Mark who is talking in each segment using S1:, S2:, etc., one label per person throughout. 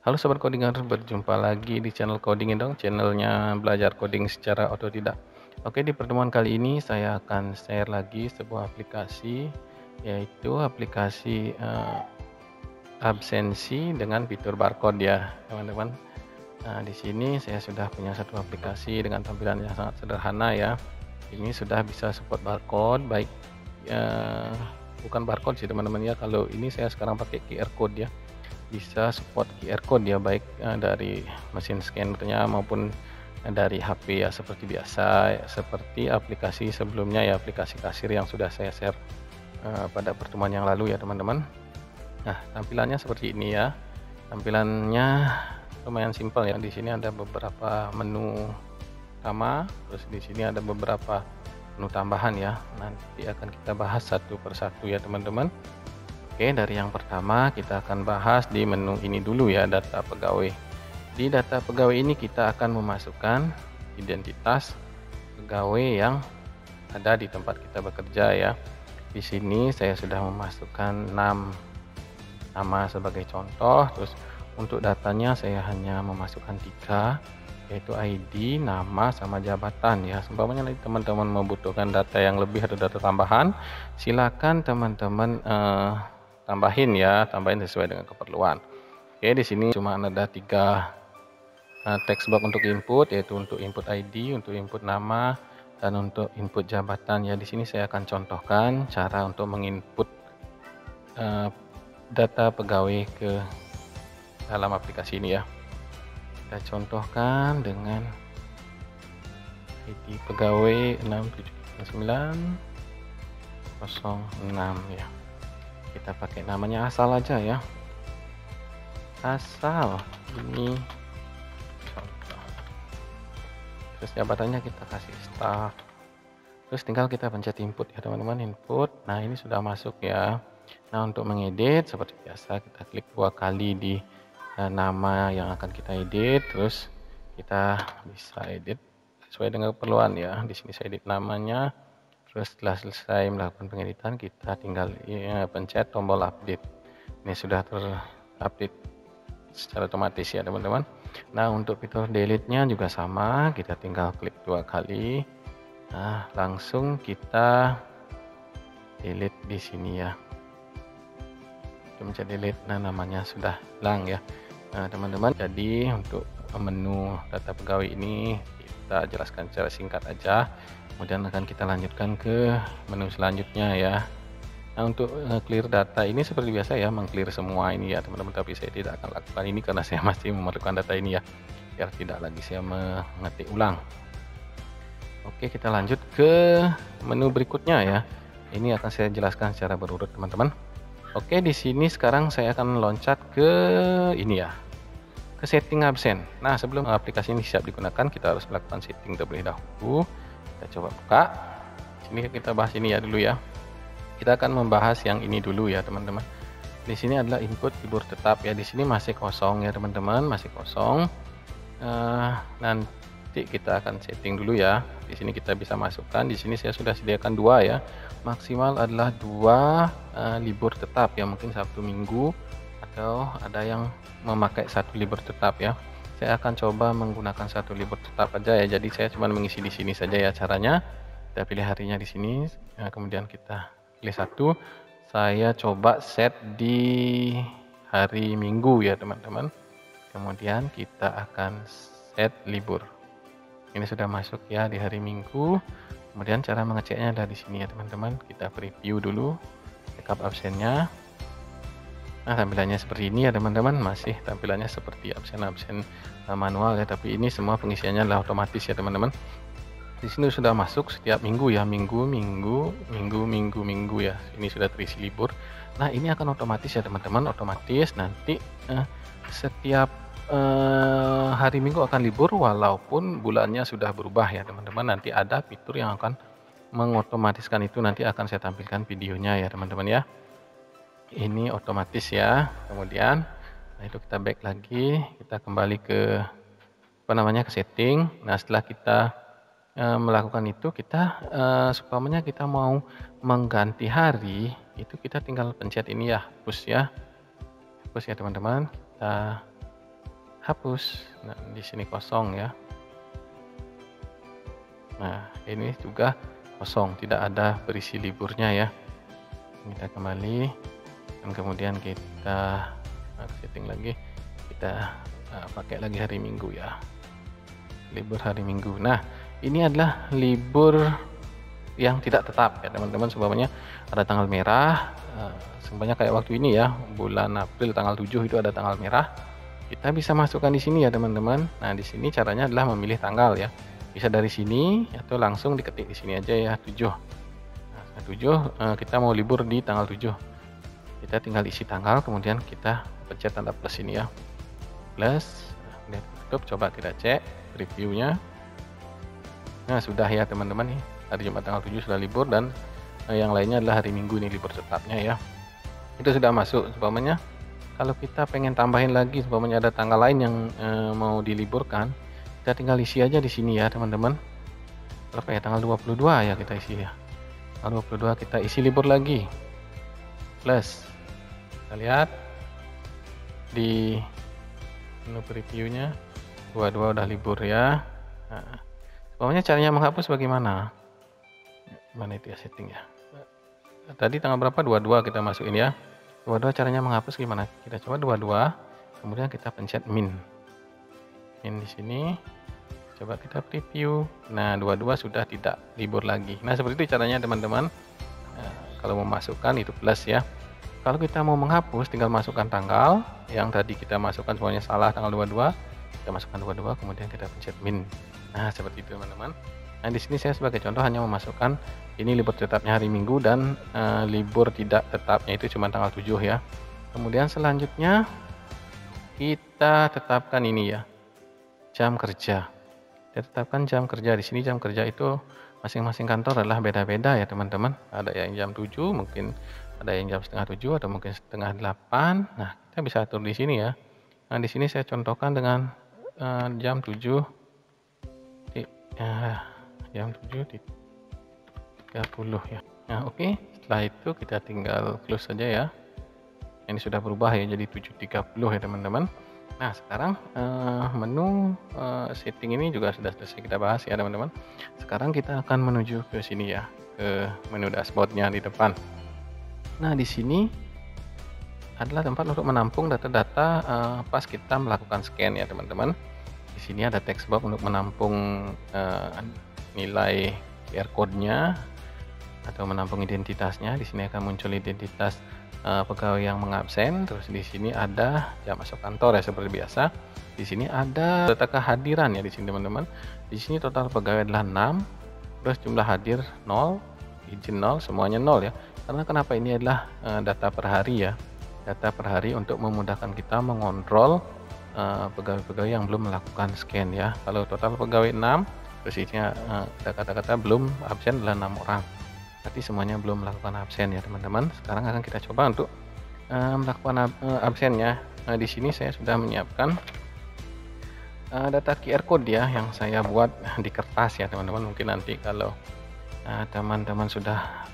S1: Halo Sobat Codingan, berjumpa lagi di channel Codingin dong, channelnya belajar coding secara otodidak. Oke, di pertemuan kali ini saya akan share lagi sebuah aplikasi, yaitu aplikasi absensi dengan fitur barcode ya, teman-teman. Nah, di sini saya sudah punya satu aplikasi dengan tampilan yang sangat sederhana ya. Ini sudah bisa support barcode, baik eh, bukan barcode sih teman-teman ya. Kalau ini saya sekarang pakai QR code ya. Bisa support QR code ya, baik dari mesin scannernya maupun dari HP ya, seperti biasa, seperti aplikasi sebelumnya ya, aplikasi kasir yang sudah saya share pada pertemuan yang lalu ya teman-teman. Nah, tampilannya seperti ini ya. Tampilannya lumayan simpel ya. Di sini ada beberapa menu utama, terus di sini ada beberapa menu tambahan ya. Nanti akan kita bahas satu persatu ya teman-teman. Oke, dari yang pertama kita akan bahas di menu ini dulu ya, data pegawai. Di data pegawai ini kita akan memasukkan identitas pegawai yang ada di tempat kita bekerja ya. Di sini saya sudah memasukkan 6 nama sebagai contoh, terus untuk datanya saya hanya memasukkan 3, yaitu ID, nama, sama jabatan ya. Seumpamanya nanti teman-teman membutuhkan data yang lebih atau data tambahan, silakan teman-teman tambahin sesuai dengan keperluan. Oke, di sini cuma ada 3 text box untuk input, yaitu untuk input ID, untuk input nama, dan untuk input jabatan ya. Di sini saya akan contohkan cara untuk menginput data pegawai ke dalam aplikasi ini ya. Kita contohkan dengan ID pegawai 679606 ya. Kita pakai namanya asal aja ya, asal ini contoh. Terus jabatannya kita kasih staff, terus tinggal kita pencet input ya teman-teman, input. Nah, ini sudah masuk ya. Nah, untuk mengedit seperti biasa kita klik 2 kali di nama yang akan kita edit, terus kita bisa edit sesuai dengan keperluan ya. Di sini saya edit namanya. Terus setelah selesai melakukan pengeditan, kita tinggal pencet tombol update. Ini sudah terupdate secara otomatis ya teman-teman. Nah, untuk fitur delete-nya juga sama, kita tinggal klik 2 kali. Nah, langsung kita delete di sini ya. Pencet delete, nah namanya sudah hilang ya. Nah teman-teman, jadi untuk menu data pegawai ini kita jelaskan secara singkat aja, kemudian akan kita lanjutkan ke menu selanjutnya ya. Nah, untuk clear data ini seperti biasa ya, meng-clear semua ini ya teman-teman, tapi saya tidak akan lakukan ini karena saya masih memerlukan data ini ya, biar tidak lagi saya mengetik ulang. Oke, kita lanjut ke menu berikutnya ya. Ini akan saya jelaskan secara berurut teman-teman. Oke, di sini sekarang saya akan loncat ke ini ya, ke setting absen. Nah, sebelum aplikasi ini siap digunakan, kita harus melakukan setting terlebih dahulu. Kita coba buka. Sini kita bahas ini ya dulu ya. Kita akan membahas yang ini dulu ya teman-teman. Di sini adalah input libur tetap ya. Di sini masih kosong ya teman-teman, masih kosong. Nanti kita akan setting dulu ya. Di sini kita bisa masukkan. Di sini saya sudah sediakan 2 ya. Maksimal adalah 2 libur tetap ya, mungkin Sabtu Minggu, atau ada yang memakai 1 libur tetap ya. Saya akan coba menggunakan 1 libur tetap aja ya. Jadi saya cuma mengisi di sini saja ya caranya. Kita pilih harinya di sini, kemudian kita pilih 1. Saya coba set di hari Minggu ya teman-teman. Kemudian kita akan set libur. Ini sudah masuk ya di hari Minggu. Kemudian cara mengeceknya ada di sini ya teman-teman. Kita preview dulu backup absennya. Nah, tampilannya seperti ini ya teman-teman. Masih tampilannya seperti absen manual ya, tapi ini semua pengisiannya adalah otomatis ya teman-teman. Di sini sudah masuk setiap minggu ya, minggu ya. Ini sudah terisi libur. Nah, ini akan otomatis ya teman-teman, otomatis nanti setiap hari Minggu akan libur walaupun bulannya sudah berubah ya teman-teman. Nanti ada fitur yang akan mengotomatiskan itu, nanti akan saya tampilkan videonya ya teman-teman ya. Ini otomatis ya. Kemudian itu kita back lagi, kita kembali ke ke setting. Nah, setelah kita melakukan itu, kita supaya kita mau mengganti hari, itu kita tinggal pencet ini ya, hapus ya teman-teman. Kita hapus. Nah, di sini kosong ya. Nah, ini juga kosong, tidak ada berisi liburnya ya. Kita kembali dan kemudian kita setting lagi, kita pakai lagi hari Minggu ya, libur hari Minggu. Nah, ini adalah libur yang tidak tetap ya teman-teman. Semuanya ada tanggal merah, semuanya kayak waktu ini ya, bulan April tanggal 7 itu ada tanggal merah. Kita bisa masukkan di sini ya teman-teman. Nah, di sini caranya adalah memilih tanggal ya. Bisa dari sini atau langsung diketik di sini aja ya, 7. Nah, 7 kita mau libur di tanggal 7. Kita tinggal isi tanggal, kemudian kita pencet tanda plus ini ya. Plus, kemudian tutup, coba kita cek reviewnya. Nah, sudah ya teman-teman nih. Hari Jumat tanggal 7 sudah libur dan yang lainnya adalah hari Minggu ini libur tetapnya ya. Itu sudah masuk. Umpamanya kalau kita pengen tambahin lagi, umpamanya ada tanggal lain yang mau diliburkan, kita tinggal isi aja di sini ya teman-teman. Berapa ya, tanggal 22 ya kita isi ya. Tanggal 22 kita isi libur lagi. Plus, kita lihat di menu previewnya 22 udah libur ya. Nah, umpamanya caranya menghapus bagaimana? Mana itu ya setting ya. Tadi tanggal berapa? 22 kita masukin ya. 22 caranya menghapus gimana? Kita coba 22, kemudian kita pencet min. Min di sini. Coba kita preview. Nah, 22 sudah tidak libur lagi. Nah, seperti itu caranya teman-teman. Kalau mau masukkan itu plus ya. Kalau kita mau menghapus, tinggal masukkan tanggal yang tadi kita masukkan semuanya salah tanggal 22. Kita masukkan 22, kemudian kita pencet min. Nah, seperti itu teman-teman. Nah, di sini saya sebagai contoh hanya memasukkan ini libur tetapnya hari Minggu dan libur tidak tetapnya itu cuma tanggal 7 ya. Kemudian selanjutnya kita tetapkan ini ya, jam kerja. Kita tetapkan jam kerja. Di sini jam kerja itu masing-masing kantor adalah beda-beda ya teman-teman. Ada yang jam 7, mungkin ada yang jam setengah 7 atau mungkin setengah 8. Nah, kita bisa atur di sini ya. Nah, di sini saya contohkan dengan jam 7 jam 7:30 ya. Nah, oke. Setelah itu kita tinggal close saja ya. Ini sudah berubah ya jadi 7:30 ya teman-teman. Nah, sekarang menu setting ini juga sudah selesai kita bahas ya teman-teman. Sekarang kita akan menuju ke sini ya, ke menu dashboardnya di depan. Nah, di sini adalah tempat untuk menampung data-data pas kita melakukan scan ya teman-teman. Di sini ada text box untuk menampung nilai QR code-nya atau menampung identitasnya. Di sini akan muncul identitas pegawai yang mengabsen. Terus di sini ada jam masuk kantor ya seperti biasa. Di sini ada data kehadiran ya di sini teman-teman. Di sini total pegawai adalah 6. Terus jumlah hadir 0, izin 0, semuanya 0 ya. Karena kenapa ini adalah data per hari ya. Data per hari untuk memudahkan kita mengontrol pegawai-pegawai yang belum melakukan scan ya. Kalau total pegawai 6, terus isinya kata-kata belum absen adalah 6 orang. Berarti semuanya belum melakukan absen ya teman-teman. Sekarang akan kita coba untuk melakukan absennya. Nah, di sini saya sudah menyiapkan data QR code ya yang saya buat di kertas ya teman-teman. Mungkin nanti kalau teman-teman sudah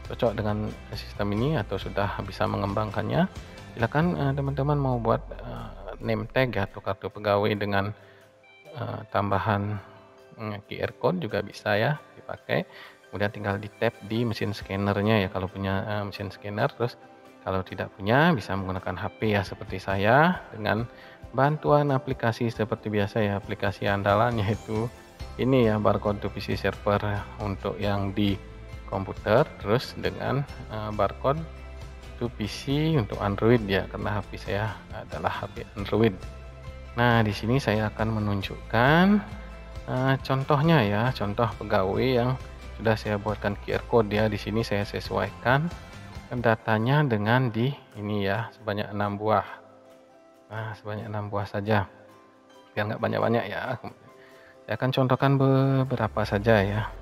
S1: cocok dengan sistem ini atau sudah bisa mengembangkannya, silakan teman-teman mau buat name tag ya, atau kartu pegawai dengan tambahan QR code juga bisa ya dipakai. Kemudian tinggal di tap di mesin scannernya ya kalau punya mesin scanner. Terus kalau tidak punya bisa menggunakan HP ya seperti saya dengan bantuan aplikasi seperti biasa ya. Aplikasi andalan yaitu ini ya, Barcode to PC Server untuk yang di komputer, terus dengan Barcode to PC untuk Android ya, karena HP saya adalah HP Android. Nah, di sini saya akan menunjukkan contohnya ya, contoh pegawai yang sudah saya buatkan QR code ya. Di sini saya sesuaikan datanya dengan di ini ya, sebanyak 6 buah. Nah, sebanyak 6 buah saja, biar nggak banyak-banyak ya. Saya akan contohkan beberapa saja ya.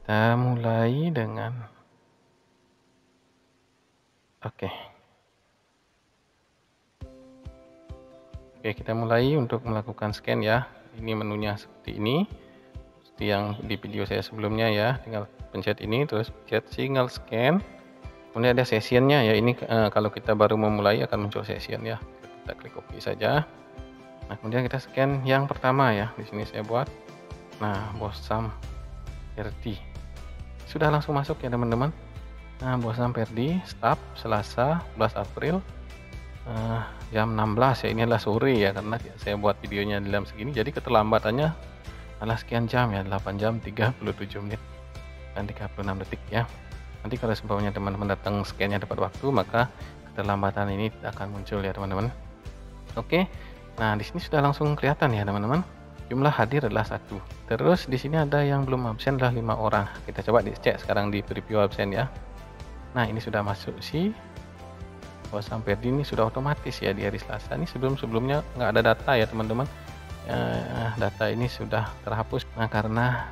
S1: Kita mulai dengan Oke, kita mulai untuk melakukan scan ya. Ini menunya seperti ini, seperti yang di video saya sebelumnya ya. Tinggal pencet ini, terus pencet single scan. Kemudian ada sessionnya ya. Ini kalau kita baru memulai akan muncul session ya. kita klik OK saja. Nah, kemudian kita scan yang pertama ya. Di sini saya buat. Nah, Bosam Perdi. Sudah langsung masuk ya teman-teman. Nah, Bosam Perdi, start Selasa 11 April jam 16 ya. Ini adalah sore ya, karena saya buat videonya dalam segini. Jadi keterlambatannya adalah sekian jam ya, 8 jam 37 menit dan 36 detik ya. Nanti kalau seumpamanya teman-teman datang scan-nya tepat waktu, maka keterlambatan ini akan muncul ya teman-teman. Oke. Nah, di sini sudah langsung kelihatan ya teman-teman. Jumlah hadir adalah 1. Terus di sini ada yang belum absen adalah 5 orang. Kita coba dicek sekarang di preview absen ya. Nah, ini sudah masuk sih. Bosam Perdi ini sudah otomatis ya di hari Selasa. Ini sebelumnya nggak ada data ya teman-teman. Data ini sudah terhapus. Nah, karena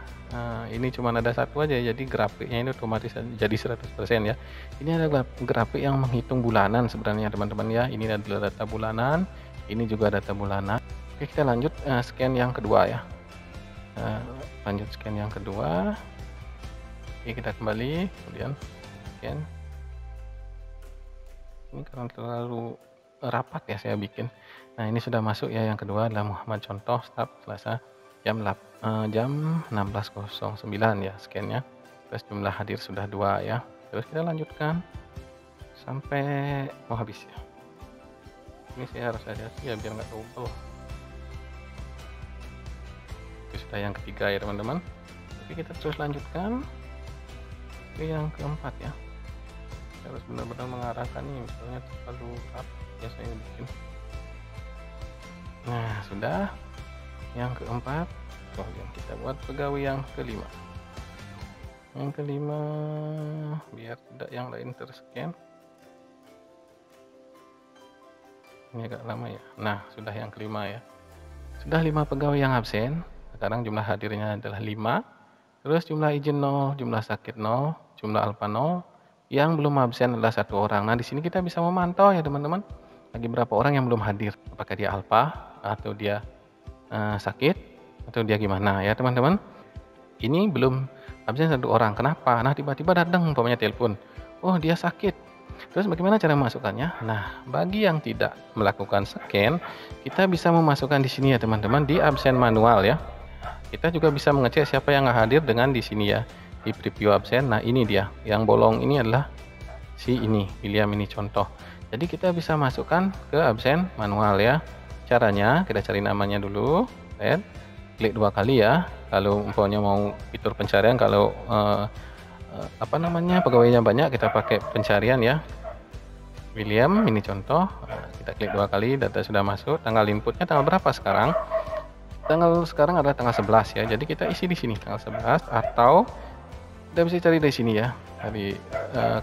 S1: ini cuma ada satu aja, jadi grafiknya ini otomatis jadi 100% ya. Ini adalah grafik yang menghitung bulanan sebenarnya teman-teman ya. Ini adalah data bulanan, ini juga data bulanan. Oke, kita lanjut scan yang kedua ya. Lanjut scan yang kedua. Oke, kita kembali, kemudian scan. Ini karena terlalu rapat ya saya bikin. Nah, ini sudah masuk ya yang kedua adalah Muhammad Contoh, start Selasa jam 16.09 ya scan-nya. Terus jumlah hadir sudah 2 ya. Terus kita lanjutkan sampai mau habis ya. Ini saya harus hati-hati ya biar nggak double. Itu sudah yang ketiga ya teman-teman. Oke, kita terus lanjutkan ke yang keempat ya. Saya harus benar-benar mengarahkan ini, misalnya terlalu rapat ya saya bikin. Nah, sudah yang keempat. Kemudian kita buat pegawai yang kelima. Yang kelima biar tidak yang lain terscan. Ini agak lama ya. Nah, sudah yang kelima ya. Sudah 5 pegawai yang absen. Sekarang jumlah hadirnya adalah 5. Terus jumlah izin 0, jumlah sakit 0, jumlah alfa 0. Yang belum absen adalah 1 orang. Nah, di sini kita bisa memantau ya teman-teman. Lagi berapa orang yang belum hadir. Apakah dia alfa atau dia sakit atau dia gimana ya teman-teman. Ini belum absen 1 orang. Kenapa? Nah, tiba-tiba datang umpamanya telepon. Oh, dia sakit. Terus bagaimana cara memasukkannya? Nah, bagi yang tidak melakukan scan, kita bisa memasukkan di sini ya teman-teman, di absen manual ya. Kita juga bisa mengecek siapa yang nggak hadir dengan di sini ya, di preview absen. Nah, ini dia, yang bolong ini adalah si ini, William ini contoh. Jadi kita bisa masukkan ke absen manual ya. Caranya kita cari namanya dulu, klik 2 kali ya. Kalau umpamanya mau fitur pencarian, kalau pegawainya banyak, kita pakai pencarian ya. William ini contoh, kita klik 2 kali, data sudah masuk. Tanggal inputnya tanggal berapa sekarang? Sekarang adalah tanggal 11 ya. Jadi kita isi di sini tanggal 11, atau kita bisa cari dari sini ya, dari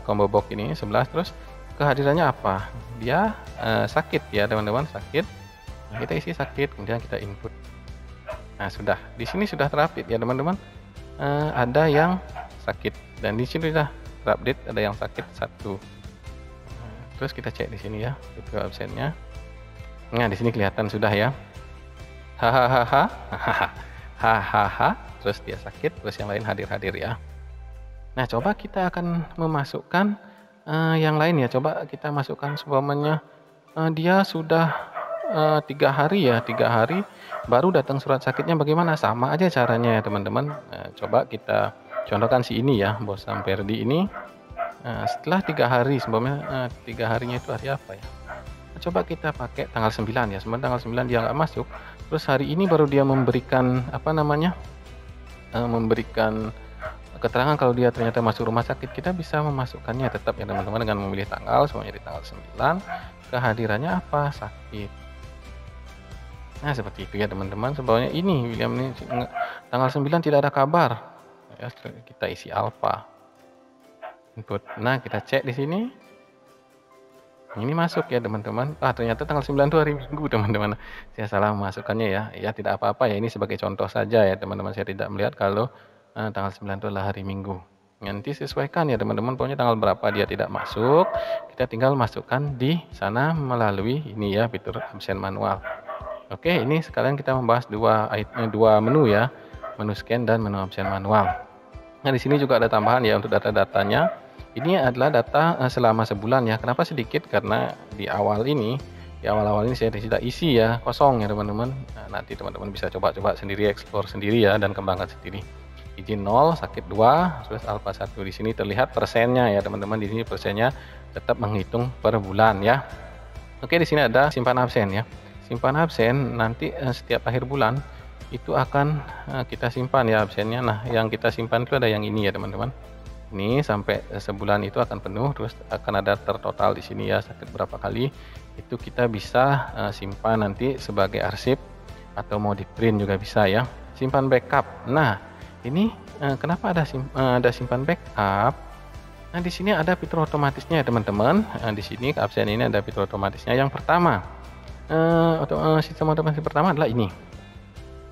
S1: combo box ini 11. Terus kehadirannya apa? Dia sakit ya teman-teman, sakit. Nah, kita isi sakit, kemudian kita input. Nah, sudah di sini sudah terupdate ya teman-teman. Ada yang sakit dan di sini sudah terupdate ada yang sakit 1. Terus kita cek di sini ya itu absennya. Nah, di sini kelihatan sudah ya. Hahaha. Terus dia sakit, terus yang lain hadir ya. Nah, coba kita akan memasukkan yang lain ya. Coba kita masukkan seumpamanya dia sudah 3 hari ya, 3 hari baru datang surat sakitnya, bagaimana? Sama aja caranya ya teman-teman. Coba kita contohkan si ini ya, Bosam Perdi ini. Setelah 3 hari, sebelumnya 3 harinya itu hari apa ya? Coba kita pakai tanggal 9 ya. Sebenarnya tanggal 9 dia nggak masuk. Terus hari ini baru dia memberikan memberikan keterangan kalau dia ternyata masuk rumah sakit. Kita bisa memasukkannya tetap ya teman-teman dengan memilih tanggal, semuanya di tanggal 9. Kehadirannya apa? Sakit. Nah, seperti itu ya teman-teman. Sebabnya ini William ini tanggal 9 tidak ada kabar. Ya, kita isi alfa. Input. Nah, kita cek di sini. Ini masuk ya teman-teman. Ternyata tanggal 9 itu hari Minggu teman-teman. Saya salah memasukkannya ya. Ya tidak apa-apa ya, ini sebagai contoh saja ya teman-teman. Saya tidak melihat kalau tanggal 9 itu adalah hari Minggu. Nanti sesuaikan ya teman-teman. Pokoknya tanggal berapa dia tidak masuk, kita tinggal masukkan di sana melalui ini ya, fitur absen manual. Oke, ini sekalian kita membahas dua menu ya. Menu scan dan menu absen manual. Nah, di sini juga ada tambahan ya untuk data-datanya. Ini adalah data selama sebulan ya. Kenapa sedikit? Karena di awal ini Di awal-awal ini saya tidak isi ya, kosong ya teman-teman. Nah, nanti teman-teman bisa coba-coba sendiri, explore sendiri ya, dan kembangkan sendiri. Izin 0, sakit 2, terus alfa 1. Di sini terlihat persennya ya teman-teman. Di sini persennya tetap menghitung per bulan ya. Oke, di sini ada simpan absen ya. Simpan absen nanti setiap akhir bulan itu akan kita simpan ya absennya. Nah, yang kita simpan itu ada yang ini ya teman-teman. Ini sampai sebulan itu akan penuh, terus akan ada tertotal di sini ya sakit berapa kali. Itu kita bisa simpan nanti sebagai arsip atau mau di print juga bisa ya. Simpan backup. Nah, ini kenapa ada simpan backup? Nah, di sini ada fitur otomatisnya ya teman-teman. Di sini absen ini ada fitur otomatisnya. Yang pertama, sistem otomatis pertama adalah ini.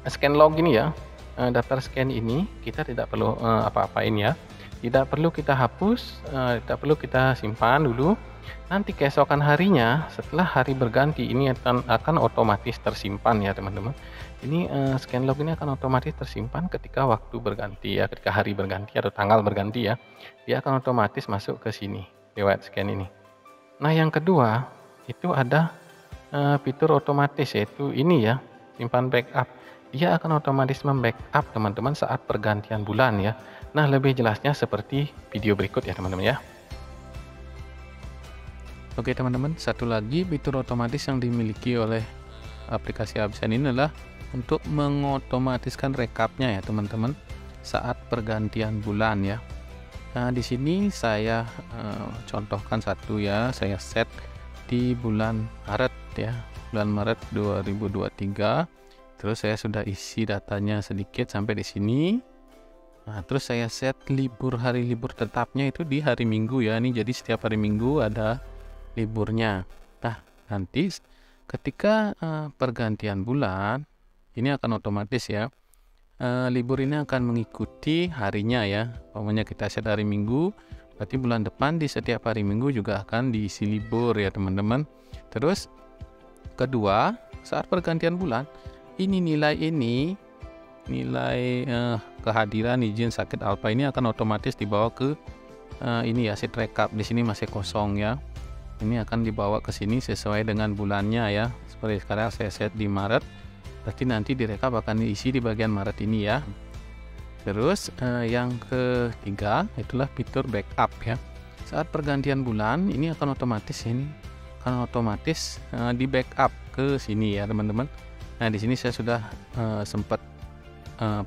S1: Scan log ini ya. Daftar scan ini kita tidak perlu apa-apain ya. Tidak perlu kita hapus, tidak perlu kita simpan dulu. Nanti keesokan harinya setelah hari berganti ini akan otomatis tersimpan ya teman-teman. Ini scan log ini akan otomatis tersimpan ketika waktu berganti ya, ketika hari berganti atau tanggal berganti ya. Dia akan otomatis masuk ke sini lewat scan ini. Nah, yang kedua itu ada fitur otomatis, yaitu ini ya, simpan backup. Dia akan otomatis membackup teman-teman saat pergantian bulan ya. Nah, lebih jelasnya seperti video berikut ya teman-teman ya. Oke teman-teman, satu lagi fitur otomatis yang dimiliki oleh aplikasi absen ini adalah untuk mengotomatiskan rekapnya ya teman-teman saat pergantian bulan ya. Nah, di sini saya contohkan satu ya, saya set di bulan Maret ya, bulan Maret 2023. Terus saya sudah isi datanya sedikit sampai di sini. Nah, terus saya set hari libur tetapnya itu di hari Minggu ya. Ini jadi setiap hari Minggu ada liburnya. Nah, nanti ketika pergantian bulan ini akan otomatis ya. Libur ini akan mengikuti harinya ya. Pokoknya kita set hari Minggu, berarti bulan depan di setiap hari Minggu juga akan diisi libur ya teman-teman. Terus kedua, saat pergantian bulan ini nilai kehadiran izin sakit alfa ini akan otomatis dibawa ke ini ya, sheet rekap. Di sini masih kosong ya. Ini akan dibawa ke sini sesuai dengan bulannya ya. Seperti sekarang saya set di Maret, berarti nanti direkap akan diisi di bagian Maret ini ya. Terus yang ketiga itulah fitur backup ya. Saat pergantian bulan ini akan otomatis di backup ke sini ya teman-teman. Nah, di sini saya sudah sempat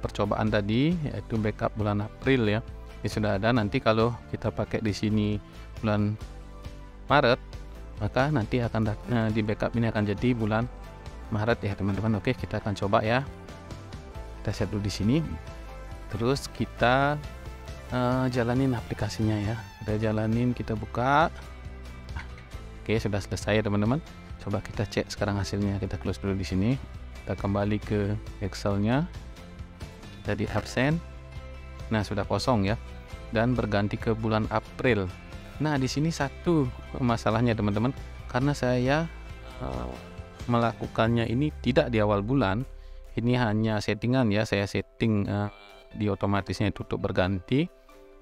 S1: percobaan tadi, yaitu backup bulan April ya. Ini sudah ada. Nanti kalau kita pakai di sini bulan Maret, maka nanti akan di backup ini akan jadi bulan Maret ya teman-teman. Oke, kita akan coba ya. Kita set dulu di sini. Terus kita jalanin aplikasinya ya. Kita jalanin, kita buka. Oke, sudah selesai ya teman-teman. Coba kita cek sekarang hasilnya. Kita close dulu di sini. Kita kembali ke Excel-nya. Jadi absen. Nah, sudah kosong ya. Dan berganti ke bulan April. Nah, di sini satu masalahnya teman-teman. Karena saya melakukannya ini tidak di awal bulan. Ini hanya settingan ya. Saya setting di otomatisnya itu untuk berganti.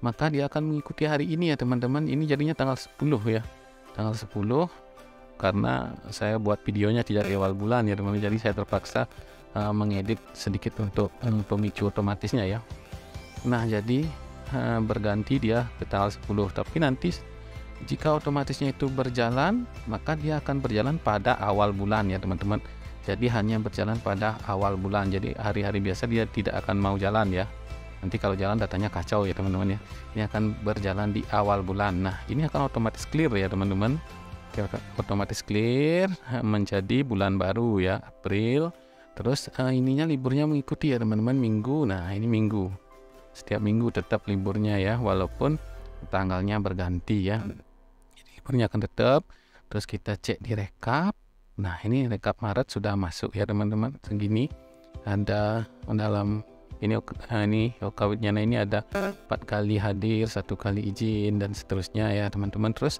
S1: Maka dia akan mengikuti hari ini ya teman-teman. Ini jadinya tanggal 10 ya. Tanggal 10. Karena saya buat videonya tidak di awal bulan ya teman-teman, jadi saya terpaksa mengedit sedikit untuk pemicu otomatisnya ya. Nah, jadi berganti dia ke tanggal 10, tapi nanti jika otomatisnya itu berjalan, maka dia akan berjalan pada awal bulan ya teman-teman. Jadi hanya berjalan pada awal bulan, jadi hari-hari biasa dia tidak akan mau jalan ya. Nanti kalau jalan datanya kacau ya teman-teman ya. Ini akan berjalan di awal bulan. Nah, ini akan otomatis clear ya teman-teman. Otomatis clear menjadi bulan baru ya, April. Terus ininya liburnya mengikuti ya teman-teman, Minggu. Nah, ini Minggu, setiap Minggu tetap liburnya ya, walaupun tanggalnya berganti ya. Jadi liburnya akan tetap. Terus kita cek di rekap. Nah, ini rekap Maret sudah masuk ya teman-teman, segini. Ada dalam ini OKWID-nya ini ada 4 kali hadir, 1 kali izin dan seterusnya ya teman-teman. Terus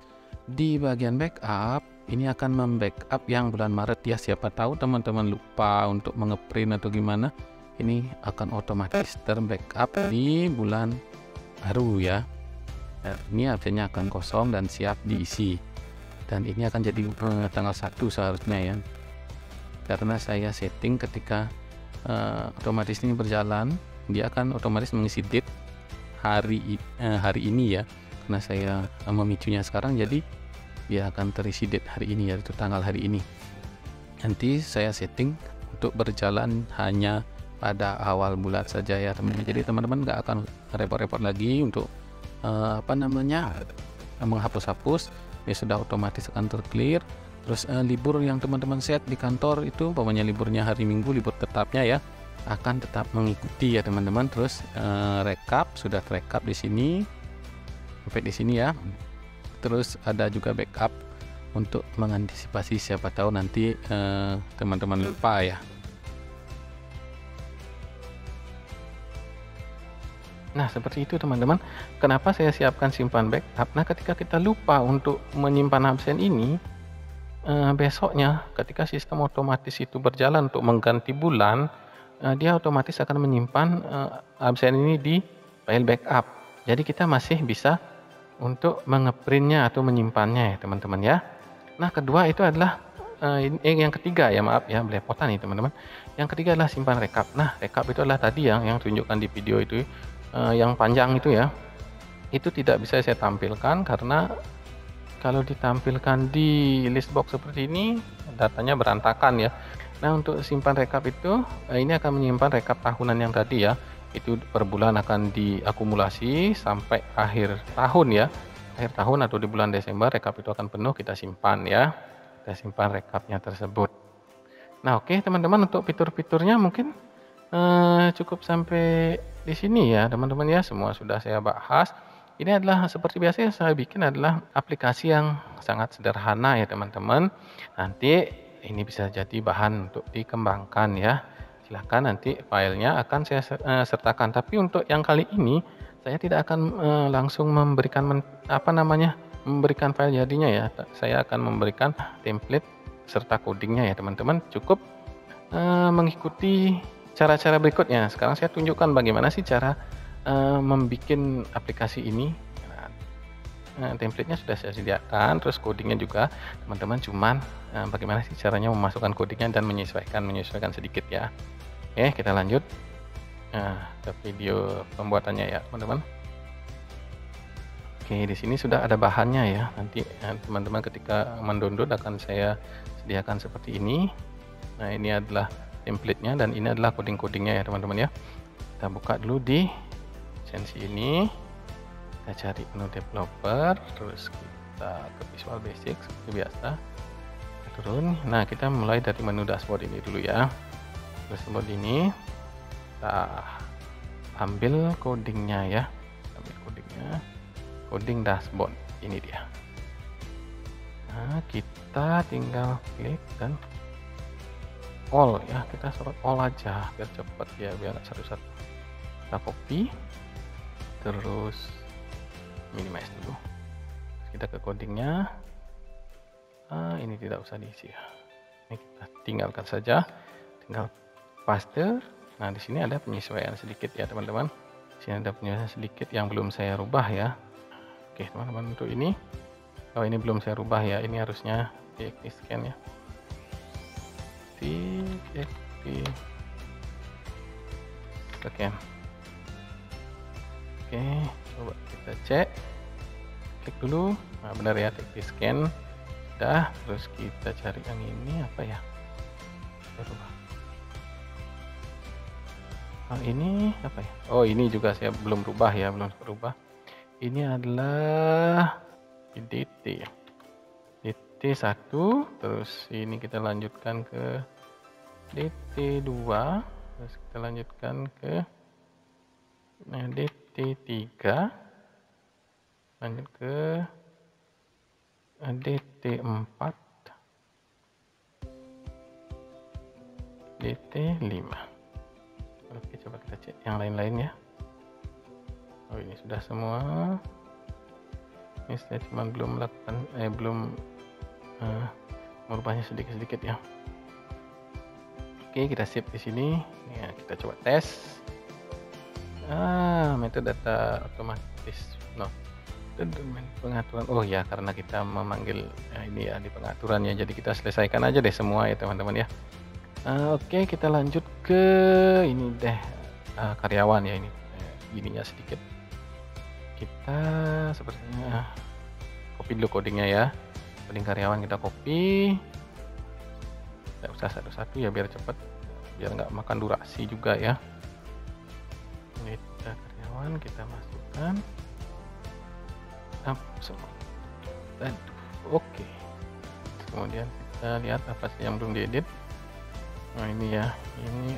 S1: di bagian backup ini akan membackup yang bulan Maret ya. Siapa tahu teman-teman lupa untuk mengeprint atau gimana, ini akan otomatis terbackup di bulan baru ya. Ini absennya akan kosong dan siap diisi. dan ini akan jadi tanggal 1 seharusnya ya, karena saya setting ketika otomatis ini berjalan, dia akan otomatis mengisi date hari ini ya, karena saya memicunya sekarang, jadi dia akan terisi date hari ini, yaitu tanggal hari ini. Nanti saya setting untuk berjalan hanya pada awal bulan saja ya teman-teman. Jadi teman-teman nggak akan repot-repot lagi untuk menghapus-hapus, ya sudah otomatis akan terclear. Terus libur yang teman-teman set di kantor itu, pokoknya liburnya hari Minggu, libur tetapnya ya, akan tetap mengikuti ya teman-teman. Terus rekap sudah terekap di sini sampai di sini ya. Terus ada juga backup untuk mengantisipasi siapa tahu nanti teman-teman lupa ya. Nah, seperti itu teman-teman. Kenapa saya siapkan simpan backup? Nah, ketika kita lupa untuk menyimpan absen ini, besoknya ketika sistem otomatis itu berjalan untuk mengganti bulan, dia otomatis akan menyimpan absen ini di file backup. Jadi kita masih bisa untuk mengeprintnya atau menyimpannya ya teman-teman ya. Nah, kedua itu adalah yang ketiga ya, maaf ya, belepotan nih teman-teman. Yang ketiga adalah simpan rekap. Nah, rekap itu adalah tadi yang tunjukkan di video itu, yang panjang itu ya. Itu tidak bisa saya tampilkan karena kalau ditampilkan di list box seperti ini, datanya berantakan ya. Nah, untuk simpan rekap itu, ini akan menyimpan rekap tahunan yang tadi ya. Itu per bulan akan diakumulasi sampai akhir tahun ya. Akhir tahun atau di bulan Desember rekap itu akan penuh, kita simpan ya. Kita simpan rekapnya tersebut. Nah, oke teman-teman, untuk fitur-fiturnya mungkin cukup sampai di sini ya teman-teman ya. Semua sudah saya bahas. Ini adalah seperti biasa yang saya bikin adalah aplikasi yang sangat sederhana ya teman-teman. Nanti ini bisa jadi bahan untuk dikembangkan ya. Silahkan, nanti filenya akan saya sertakan. Tapi untuk yang kali ini saya tidak akan langsung memberikan memberikan file jadinya ya. Saya akan memberikan template serta codingnya ya teman-teman. Cukup mengikuti cara-cara berikutnya. Sekarang saya tunjukkan bagaimana sih cara membuat aplikasi ini. Template-nya sudah saya sediakan, terus codingnya juga teman-teman, cuman bagaimana sih caranya memasukkan codingnya dan menyesuaikan sedikit ya. Oke, kita lanjut ke video pembuatannya ya teman-teman. Oke, di sini sudah ada bahannya ya. Nanti teman-teman ketika mendownload akan saya sediakan seperti ini. Nah, ini adalah template-nya dan ini adalah coding-codingnya ya teman-teman ya. Kita buka dulu di lisensi ini, kita cari menu developer, terus kita ke Visual Basic seperti biasa, kita turun. Nah, kita mulai dari menu dashboard ini dulu ya. Dashboard ini kita ambil codingnya ya, coding dashboard ini dia. Nah, kita tinggal klik dan all ya, kita sorot all aja biar cepat ya, biar satu-satu. Kita copy, terus minimize dulu. Kita ke codingnya. Ini tidak usah diisi ya. Ini kita tinggalkan saja, tinggal paste. Nah, di sini ada penyesuaian sedikit ya teman-teman. Di sini ada penyesuaian sedikit yang belum saya rubah ya. Oke teman-teman, untuk ini, oh ini belum saya rubah ya. Ini harusnya di scan ya. Scan. Oke, coba kita cek. Klik dulu. Nah, benar ya, di scan. Sudah, terus kita cari yang ini apa ya? Ini apa ya? Oh, ini juga saya belum rubah ya, belum berubah. Ini adalah DT. DT1, terus ini kita lanjutkan ke DT2, terus kita lanjutkan ke DT3, lanjut ke DT4, DT5. Oke, coba kita cek yang lain-lain ya. Oh, ini sudah semua. Ini saya cuma belum melakukan merubahnya sedikit-sedikit ya. Oke, kita save di sini. Ya, kita coba tes. Metode data otomatis. dokumen pengaturan. Oh ya, karena kita memanggil ini ya di pengaturan ya, jadi kita selesaikan aja deh semua ya teman-teman ya. Oke, kita lanjut ke ini deh, karyawan ya ini, ininya sedikit. Kita sepertinya copy dulu codingnya ya. Coding karyawan kita copy. Tidak usah satu-satu ya biar cepat, biar nggak makan durasi juga ya. Ini kita karyawan kita masukkan. Aduh, oke. Kemudian kita lihat apa sih yang belum diedit. Nah ini ya,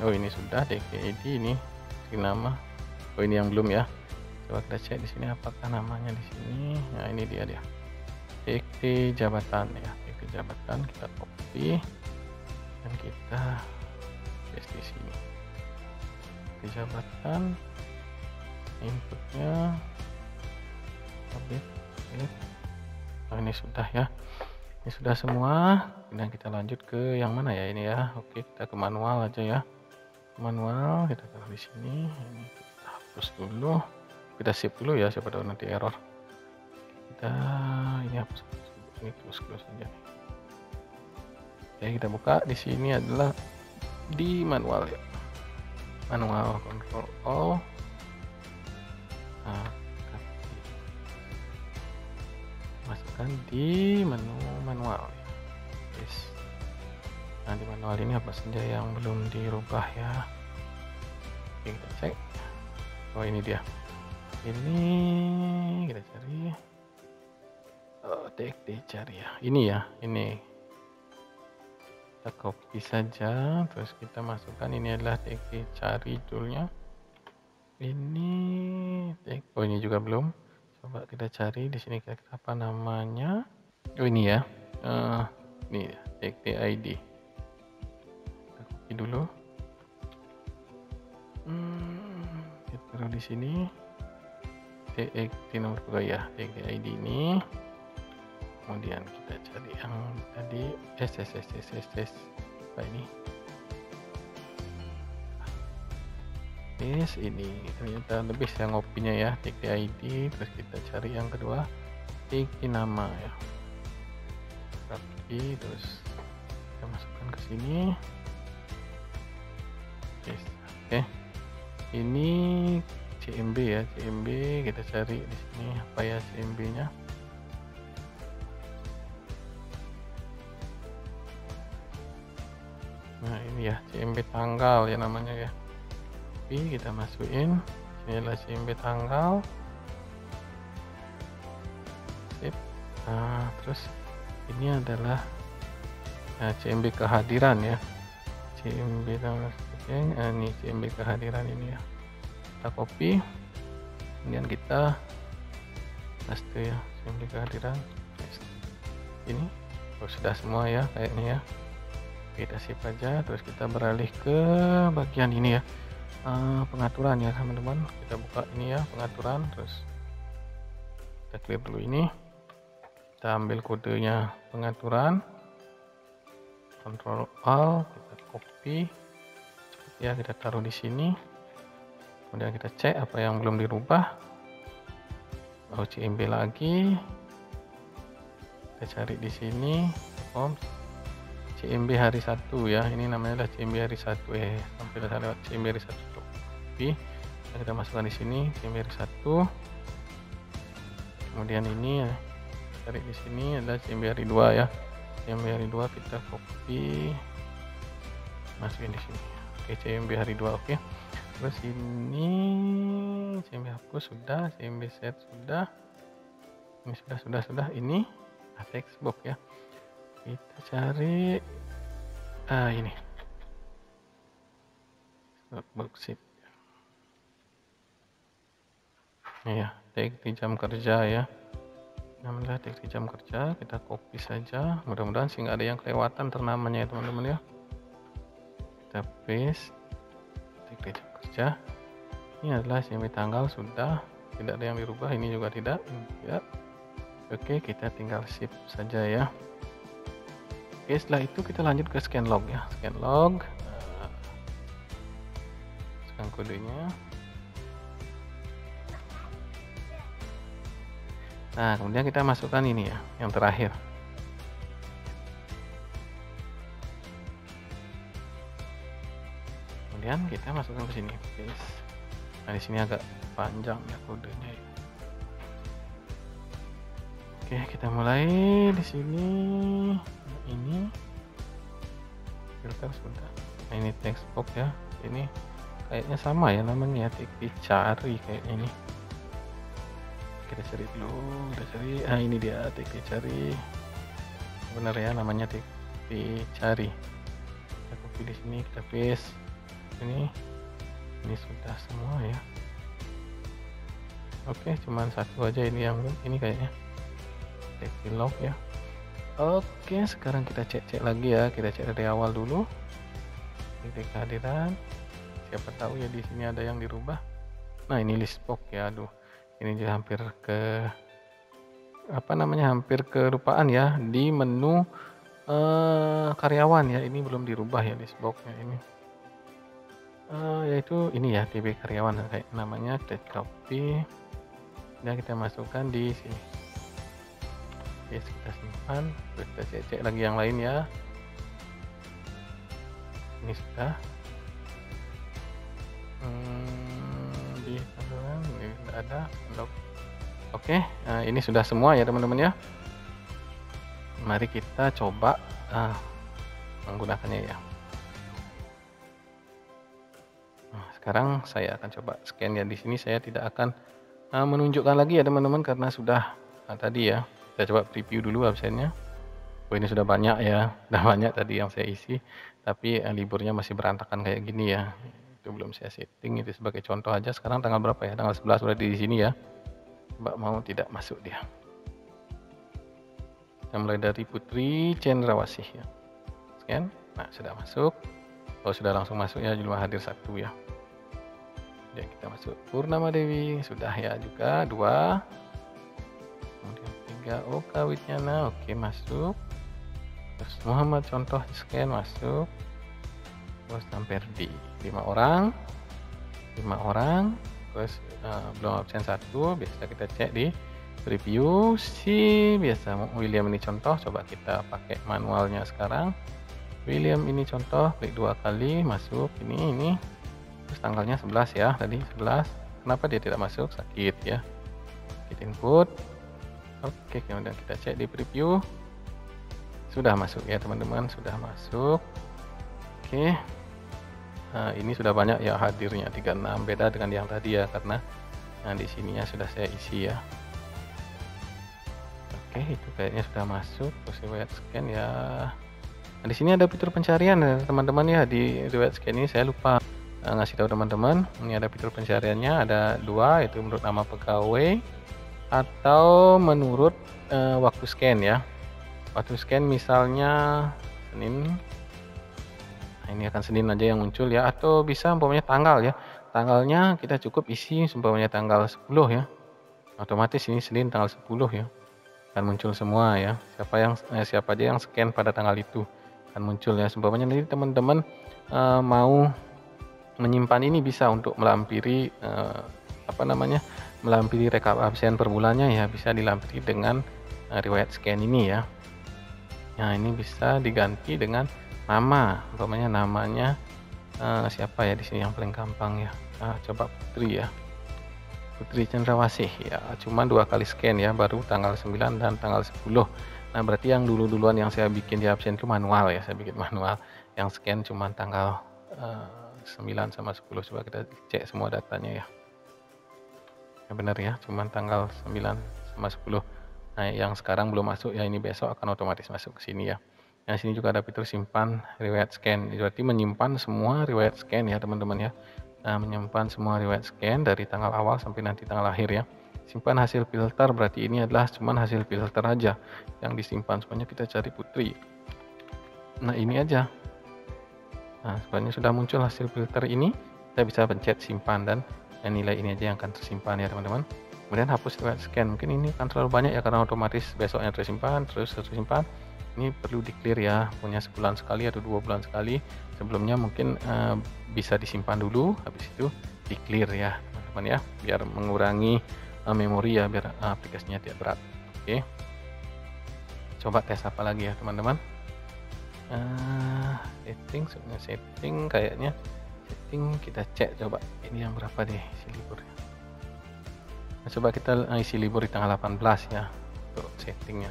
S1: ini sudah DKID ini nama. Oh ini yang belum ya. Coba kita cek di sini apakah namanya di sini. Nah ini dia DKT jabatan ya, DKT jabatan kita copy dan kita paste di sini. DKT jabatan inputnya update. Nah ini sudah ya. Ini sudah semua, dan kita lanjut ke yang mana ya ini ya. Oke, kita ke manual aja ya. Manual kita taruh di sini. Ini kita hapus dulu. Kita save dulu ya, siapa tahu nanti error. Kita ini hapus. Ini close aja. Oke, kita buka di sini adalah di manual ya. Manual control all. Nah, masukkan di menu manual. Yes. Nah di manual ini apa saja yang belum dirubah ya. Oke, kita cek. Oh ini dia. Ini kita cari. Oh cari ya. Ini ya. Ini kita copy saja. Terus kita masukkan. Ini adalah cari toolnya. Ini oh ini juga belum. Coba kita cari di sini kira-kira apa namanya. Oh ini ya. Ini ID. Kita copy dulu. Kita taruh di sini. TXT nomor 2 ya. ID ini. Kemudian kita cari yang tadi apa ini? Yes, ini ternyata lebih saya ngopinya ya, ID. Terus kita cari yang kedua, nama ya. Copy, terus kita masukkan ke sini. Yes, oke. Ini CMB ya, CMB kita cari di sini apa ya CMB-nya. Nah ini ya CMB tanggal ya namanya ya. Kita masukin. Ini adalah CMB tanggal. Sip. Nah, terus ini adalah CMB kehadiran ya. CMB tanggal. Ini CMB kehadiran ini ya. Kita copy. Kemudian kita paste ya CMB kehadiran. Ini sudah semua ya kayaknya ya. Kita save aja. Terus kita beralih ke bagian ini ya. Pengaturan ya teman-teman. Kita buka ini ya pengaturan, terus kita clear dulu ini, kita ambil kodenya pengaturan, Ctrl Alt, kita copy ya, kita taruh di sini. Kemudian kita cek apa yang belum dirubah. CMB lagi, kita cari di sini CMB hari 1 ya, ini namanya adalah CMB hari 1 sampai lewat CMB hari 1 copy. Kita masukkan di sini CMB hari 1. Kemudian ini ya, cari di sini adalah CMB hari 2 ya. CMB hari 2 kita copy, masukin di sini. Oke, CMB hari 2 oke. Terus ini CMB hapus sudah, CMB set sudah. Ini sudah. Ini textbox ya. Kita cari ini worksheet ya, teks di jam kerja ya, namanya teks di jam kerja. Kita copy saja, mudah-mudahan sih nggak ada yang kelewatan ternamanya ya teman-teman ya. Kita paste teks di jam kerja. Ini adalah CMB tanggal, sudah tidak ada yang dirubah, ini juga tidak ya. Oke, kita tinggal save saja ya. Oke, setelah itu kita lanjut ke scan log ya. Scan log, scan kodenya. Nah, kemudian kita masukkan ini ya, yang terakhir. Kemudian kita masukkan ke sini, paste. Nah, di sini agak panjang ya kodenya ya. Oke, kita mulai di sini. Ini filter sudah. Nah, ini text box ya. Ini kayaknya sama ya namanya, dicari kayaknya ini. Kita cari dulu, kita cari. Ah, ini dia dicari. Benar ya namanya dicari. Kita copy di sini, kita paste. Ini sudah semua ya. Oke, cuman satu aja ini yang ini kayaknya. Text log ya. Oke, sekarang kita cek lagi ya. Kita cek dari awal dulu. Titik kehadiran. Siapa tahu ya di sini ada yang dirubah. Nah, ini list box ya. Aduh, ini juga hampir ke hampir kelupaan ya di menu karyawan ya. Ini belum dirubah ya list box-nya ini. Yaitu ini ya, TB karyawan kayak namanya. Kita copy dan kita masukkan di sini. Oke, kita simpan. Kita cek lagi yang lain ya. Ini sudah di saluran ini tidak ada log. Oke, ini sudah semua ya teman-teman ya. Mari kita coba menggunakannya ya. Nah, sekarang saya akan coba scan ya. Di sini saya tidak akan menunjukkan lagi ya teman-teman karena sudah tadi ya. Kita coba preview dulu absennya. Oh, ini sudah banyak ya, sudah banyak tadi yang saya isi. Tapi liburnya masih berantakan kayak gini ya. Itu belum saya setting, itu sebagai contoh aja. Sekarang tanggal berapa ya? Tanggal 11 sudah di sini ya. Coba mau tidak masuk dia. Kita mulai dari Putri Cendrawasih ya. Scan. Nah, sudah masuk. Oh, sudah langsung masuk ya, jumlah hadir 1 ya. Jadi kita masuk Purnama Dewi, sudah ya juga 2. Kemudian 3 Oka Wityana, oke masuk. Terus Muhammad contoh scan masuk. Terus Tamperdi 5 orang. Terus belum absen 1. Biasa kita cek di preview si biasa William ini contoh. Coba kita pakai manualnya sekarang. William ini contoh, klik 2 kali masuk ini. Terus tanggalnya 11 ya, tadi 11. Kenapa dia tidak masuk? Sakit ya. Kita input. Oke, kemudian kita cek di preview. Sudah masuk ya teman-teman, sudah masuk. Oke. Nah, ini sudah banyak ya hadirnya 36, beda dengan yang tadi ya karena di sininya sudah saya isi ya. Oke, itu kayaknya sudah masuk. Terus riwayat scan ya. Nah, di sini ada fitur pencarian ya teman-teman ya. Di riwayat scan ini saya lupa ngasih tahu teman-teman. Ini ada fitur pencariannya, ada 2, yaitu menurut nama pegawai atau menurut waktu scan ya. Waktu scan misalnya Senin. Nah, ini akan Senin aja yang muncul ya, atau bisa umpamanya tanggal ya. Tanggalnya kita cukup isi umpamanya tanggal 10 ya. Otomatis ini Senin tanggal 10 ya. Akan muncul semua ya. Siapa aja yang scan pada tanggal itu akan muncul ya. Umpamanya nanti teman-teman mau menyimpan ini bisa untuk melampiri melampiri rekap absen per bulannya ya, bisa dilampiri dengan riwayat scan ini ya. Nah, ini bisa diganti dengan nama, umpamanya namanya siapa ya di sini yang paling gampang ya. Coba Putri ya. Putri Cendrawasih ya, cuma 2 kali scan ya, baru tanggal 9 dan tanggal 10. Nah, berarti yang duluan yang saya bikin di absen itu manual ya, saya bikin manual. Yang scan cuma tanggal 9 sama 10. Coba kita cek semua datanya ya. Ya benar ya, cuma tanggal 9 sama 10. Nah, yang sekarang belum masuk ya, ini besok akan otomatis masuk ke sini ya. Nah, sini juga ada fitur simpan riwayat scan. Berarti menyimpan semua riwayat scan ya, teman-teman ya. Nah, menyimpan semua riwayat scan dari tanggal awal sampai nanti tanggal akhir ya. Simpan hasil filter, berarti ini adalah cuma hasil filter aja yang disimpan. Semuanya kita cari Putri. Nah, ini aja. Nah, sebenarnya sudah muncul hasil filter ini, kita bisa pencet simpan dan nilai ini aja yang akan tersimpan ya teman-teman. Kemudian hapus riwayat scan, mungkin ini akan terlalu banyak ya karena otomatis besoknya tersimpan, terus tersimpan. Ini perlu di clear ya, punya sebulan sekali atau 2 bulan sekali. Sebelumnya mungkin bisa disimpan dulu, habis itu di clear ya teman-teman ya, biar mengurangi memori ya, biar aplikasinya tidak berat. Oke, coba tes apa lagi ya teman-teman. Setting kayaknya kita cek coba ini yang berapa deh isi libur. Nah, coba kita isi libur di tanggal 18 ya untuk settingnya.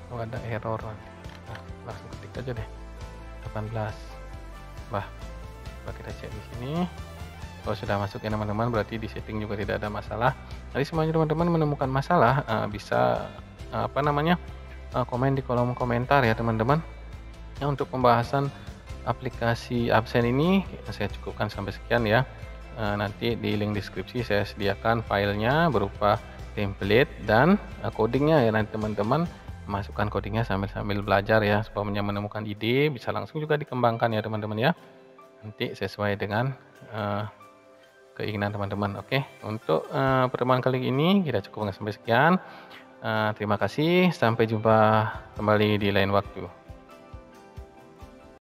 S1: Kalau ada error nanti, nah, langsung ketik aja deh 18. Coba kita cek di sini. Kalau sudah masuk ya teman-teman, berarti di setting juga tidak ada masalah. Nanti semuanya teman-teman menemukan masalah, bisa komen di kolom komentar ya teman-teman. Nah, untuk pembahasan aplikasi Absen ini saya cukupkan sampai sekian ya. Nanti di link deskripsi saya sediakan filenya berupa template dan codingnya ya, nanti teman-teman masukkan codingnya sambil belajar ya, supaya menemukan ide bisa langsung juga dikembangkan ya teman-teman ya, nanti sesuai dengan keinginan teman-teman. Oke, untuk pertemuan kali ini kita cukupkan sampai sekian. Terima kasih, sampai jumpa kembali di lain waktu.